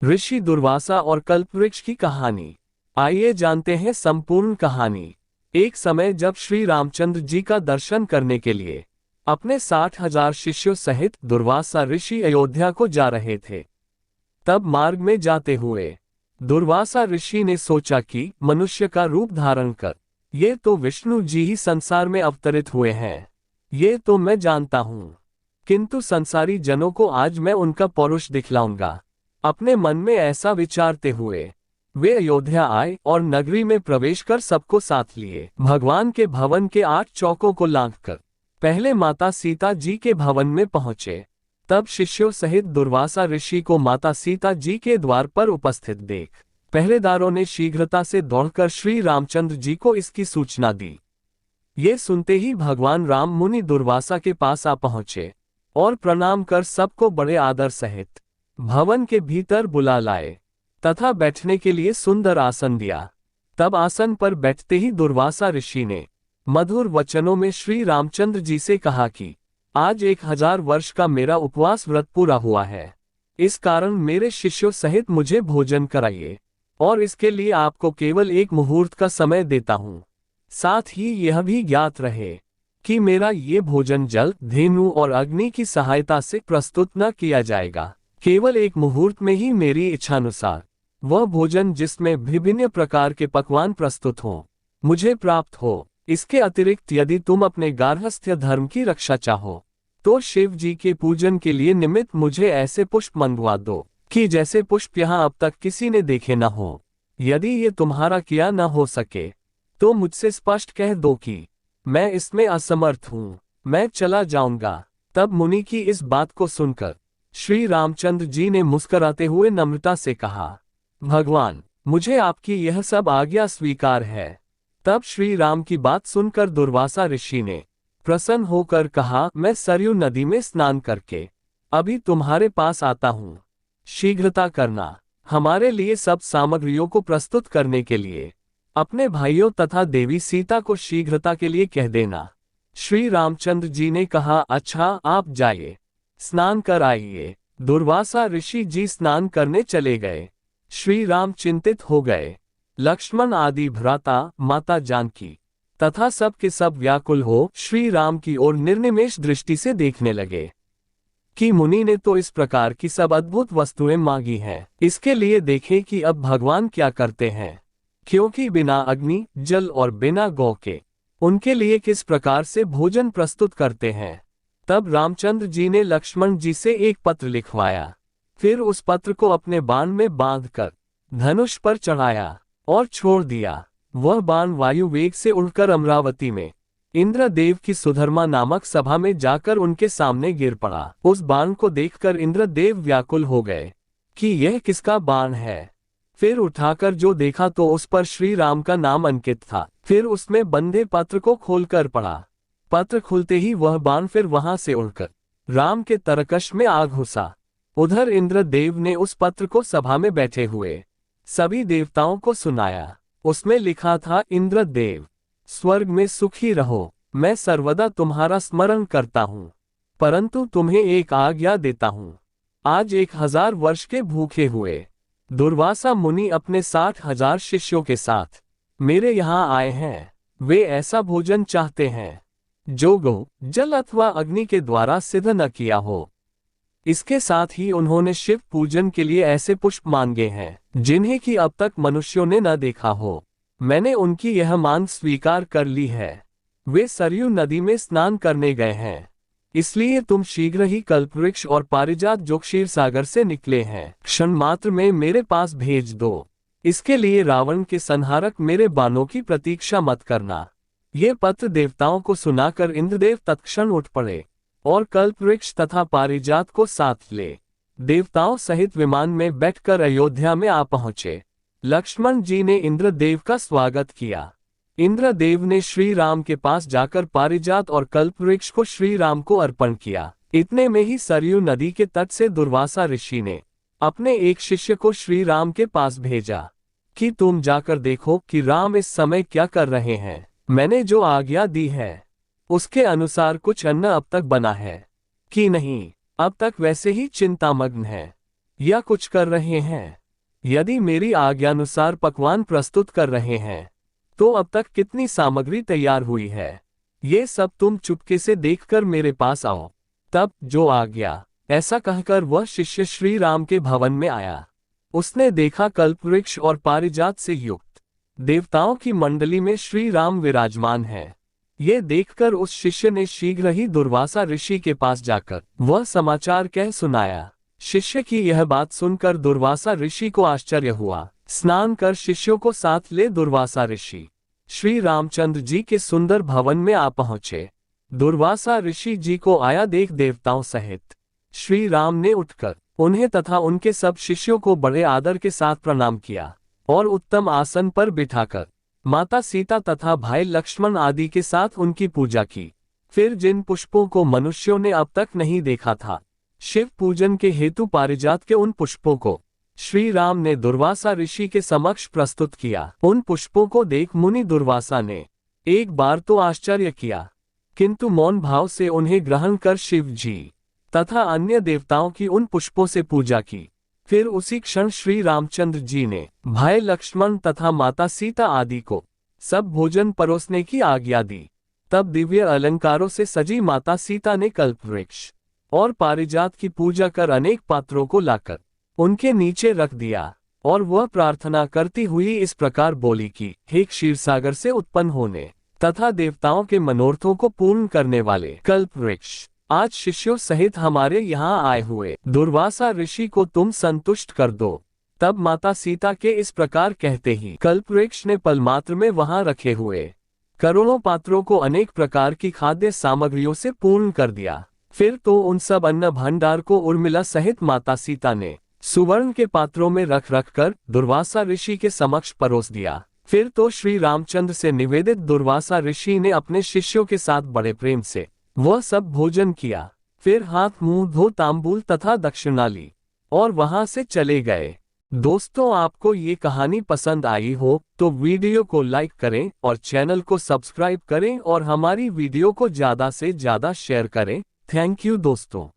ऋषि दुर्वासा और कल्पवृक्ष की कहानी। आइए जानते हैं संपूर्ण कहानी। एक समय जब श्री रामचंद्र जी का दर्शन करने के लिए अपने 60,000 शिष्यों सहित दुर्वासा ऋषि अयोध्या को जा रहे थे, तब मार्ग में जाते हुए दुर्वासा ऋषि ने सोचा कि मनुष्य का रूप धारण कर ये तो विष्णु जी ही संसार में अवतरित हुए हैं, ये तो मैं जानता हूँ, किंतु संसारी जनों को आज मैं उनका पौरुष दिखलाऊंगा। अपने मन में ऐसा विचारते हुए वे अयोध्या आए और नगरी में प्रवेश कर सबको साथ लिए भगवान के भवन के 8 चौकों को लांघकर पहले माता सीता जी के भवन में पहुंचे। तब शिष्यों सहित दुर्वासा ऋषि को माता सीता जी के द्वार पर उपस्थित देख पहरेदारों ने शीघ्रता से दौड़कर श्री रामचंद्र जी को इसकी सूचना दी। ये सुनते ही भगवान राम मुनि दुर्वासा के पास आ पहुंचे और प्रणाम कर सबको बड़े आदर सहित भवन के भीतर बुला लाए तथा बैठने के लिए सुंदर आसन दिया। तब आसन पर बैठते ही दुर्वासा ऋषि ने मधुर वचनों में श्री रामचंद्र जी से कहा कि आज 1000 वर्ष का मेरा उपवास व्रत पूरा हुआ है, इस कारण मेरे शिष्यों सहित मुझे भोजन कराइए और इसके लिए आपको केवल 1 मुहूर्त का समय देता हूँ। साथ ही यह भी ज्ञात रहे कि मेरा ये भोजन जल, धेनु और अग्नि की सहायता से प्रस्तुत न किया जाएगा। केवल 1 मुहूर्त में ही मेरी इच्छानुसार वह भोजन जिसमें विभिन्न प्रकार के पकवान प्रस्तुत हों मुझे प्राप्त हो। इसके अतिरिक्त यदि तुम अपने गार्हस्थ्य धर्म की रक्षा चाहो तो शिव जी के पूजन के लिए निमित्त मुझे ऐसे पुष्प मंगवा दो कि जैसे पुष्प यहाँ अब तक किसी ने देखे न हो। यदि ये तुम्हारा किया न हो सके तो मुझसे स्पष्ट कह दो कि मैं इसमें असमर्थ हूँ, मैं चला जाऊंगा। तब मुनि की इस बात को सुनकर श्री रामचंद्र जी ने मुस्कुराते हुए नम्रता से कहा, भगवान मुझे आपकी यह सब आज्ञा स्वीकार है। तब श्री राम की बात सुनकर दुर्वासा ऋषि ने प्रसन्न होकर कहा, मैं सरयू नदी में स्नान करके अभी तुम्हारे पास आता हूँ, शीघ्रता करना। हमारे लिए सब सामग्रियों को प्रस्तुत करने के लिए अपने भाइयों तथा देवी सीता को शीघ्रता के लिए कह देना। श्री रामचंद्र जी ने कहा, अच्छा आप जाइए, स्नान कर आइए। दुर्वासा ऋषि जी स्नान करने चले गए। श्री राम चिंतित हो गए। लक्ष्मण आदि भ्राता, माता जानकी तथा सब के सब व्याकुल हो श्री राम की ओर निर्निमेष दृष्टि से देखने लगे कि मुनि ने तो इस प्रकार की सब अद्भुत वस्तुएं मांगी हैं, इसके लिए देखें कि अब भगवान क्या करते हैं, क्योंकि बिना अग्नि, जल और बिना गौ के उनके लिए किस प्रकार से भोजन प्रस्तुत करते हैं। तब रामचंद्र जी ने लक्ष्मण जी से एक पत्र लिखवाया, फिर उस पत्र को अपने बाण में बांधकर धनुष पर चढ़ाया और छोड़ दिया। वह बाण वायु वेग से उड़कर अमरावती में इंद्रदेव की सुधर्मा नामक सभा में जाकर उनके सामने गिर पड़ा। उस बाण को देखकर इंद्रदेव व्याकुल हो गए कि यह किसका बाण है। फिर उठाकर जो देखा तो उस पर श्री राम का नाम अंकित था। फिर उसमें बंधे पत्र को खोलकर पढ़ा। पत्र खुलते ही वह बाण फिर वहां से उड़कर राम के तरकश में आ घुसा। उधर इंद्रदेव ने उस पत्र को सभा में बैठे हुए सभी देवताओं को सुनाया। उसमें लिखा था, इंद्रदेव स्वर्ग में सुखी रहो, मैं सर्वदा तुम्हारा स्मरण करता हूँ, परंतु तुम्हें एक आज्ञा देता हूँ। आज 1000 वर्ष के भूखे हुए दुर्वासा मुनि अपने 60,000 शिष्यों के साथ मेरे यहाँ आए हैं। वे ऐसा भोजन चाहते हैं जो गौ, जल अथवा अग्नि के द्वारा सिद्ध न किया हो। इसके साथ ही उन्होंने शिव पूजन के लिए ऐसे पुष्प मांगे हैं जिन्हें कि अब तक मनुष्यों ने न देखा हो। मैंने उनकी यह मांग स्वीकार कर ली है। वे सरयू नदी में स्नान करने गए हैं, इसलिए तुम शीघ्र ही कल्पवृक्ष और पारिजात जो क्षीर सागर से निकले हैं क्षण मात्र में मेरे पास भेज दो। इसके लिए रावण के संहारक मेरे बाणों की प्रतीक्षा मत करना। ये पत्र देवताओं को सुनाकर इंद्रदेव तत्क्षण उठ पड़े और कल्पवृक्ष तथा पारिजात को साथ ले देवताओं सहित विमान में बैठकर अयोध्या में आ पहुंचे। लक्ष्मण जी ने इंद्रदेव का स्वागत किया। इंद्रदेव ने श्री राम के पास जाकर पारिजात और कल्पवृक्ष को श्री राम को अर्पण किया। इतने में ही सरयू नदी के तट से दुर्वासा ऋषि ने अपने एक शिष्य को श्री राम के पास भेजा कि तुम जाकर देखो कि राम इस समय क्या कर रहे हैं। मैंने जो आज्ञा दी है उसके अनुसार कुछ अन्न अब तक बना है कि नहीं। अब तक वैसे ही चिंतामग्न है। या कुछ कर रहे हैं? यदि मेरी आज्ञानुसार पकवान प्रस्तुत कर रहे हैं, तो अब तक कितनी सामग्री तैयार हुई है? ये सब तुम चुपके से देखकर मेरे पास आओ। तब जो आ गया। ऐसा कहकर वह शिष्य श्री राम के भवन में आया। उसने देखा कल्पवृक्ष और पारिजात से युक्त देवताओं की मंडली में श्री राम विराजमान है। ये देखकर उस शिष्य ने शीघ्र ही दुर्वासा ऋषि के पास जाकर वह समाचार कह सुनाया। शिष्य की यह बात सुनकर दुर्वासा ऋषि को आश्चर्य हुआ। स्नान कर शिष्यों को साथ ले दुर्वासा ऋषि श्री रामचंद्र जी के सुंदर भवन में आ पहुंचे। दुर्वासा ऋषि जी को आया देख देवताओं सहित श्री राम ने उठकर उन्हें तथा उनके सब शिष्यों को बड़े आदर के साथ प्रणाम किया और उत्तम आसन पर बिठाकर माता सीता तथा भाई लक्ष्मण आदि के साथ उनकी पूजा की। फिर जिन पुष्पों को मनुष्यों ने अब तक नहीं देखा था, शिव पूजन के हेतु पारिजात के उन पुष्पों को श्री राम ने दुर्वासा ऋषि के समक्ष प्रस्तुत किया। उन पुष्पों को देख मुनि दुर्वासा ने एक बार तो आश्चर्य किया, किंतु मौन भाव से उन्हें ग्रहण कर शिव जी तथा अन्य देवताओं की उन पुष्पों से पूजा की। फिर उसी क्षण श्री रामचंद्र जी ने भाई लक्ष्मण तथा माता सीता आदि को सब भोजन परोसने की आज्ञा दी। तब दिव्य अलंकारों से सजी माता सीता ने कल्पवृक्ष और पारिजात की पूजा कर अनेक पात्रों को लाकर उनके नीचे रख दिया और वह प्रार्थना करती हुई इस प्रकार बोली कि हे क्षीरसागर से उत्पन्न होने तथा देवताओं के मनोरथों को पूर्ण करने वाले कल्पवृक्ष, आज शिष्यों सहित हमारे यहाँ आए हुए दुर्वासा ऋषि को तुम संतुष्ट कर दो। तब माता सीता के इस प्रकार कहते ही कल्पवृक्ष ने पलमात्र में वहां रखे हुए करोड़ों पात्रों को अनेक प्रकार की खाद्य सामग्रियों से पूर्ण कर दिया। फिर तो उन सब अन्न भंडार को उर्मिला सहित माता सीता ने सुवर्ण के पात्रों में रख रख कर दुर्वासा ऋषि के समक्ष परोस दिया। फिर तो श्री रामचंद्र से निवेदित दुर्वासा ऋषि ने अपने शिष्यों के साथ बड़े प्रेम से वह सब भोजन किया। फिर हाथ मुंह धो तांबूल तथा दक्षिणा ली और वहां से चले गए। दोस्तों, आपको ये कहानी पसंद आई हो तो वीडियो को लाइक करें और चैनल को सब्सक्राइब करें और हमारी वीडियो को ज्यादा से ज्यादा शेयर करें। थैंक यू दोस्तों।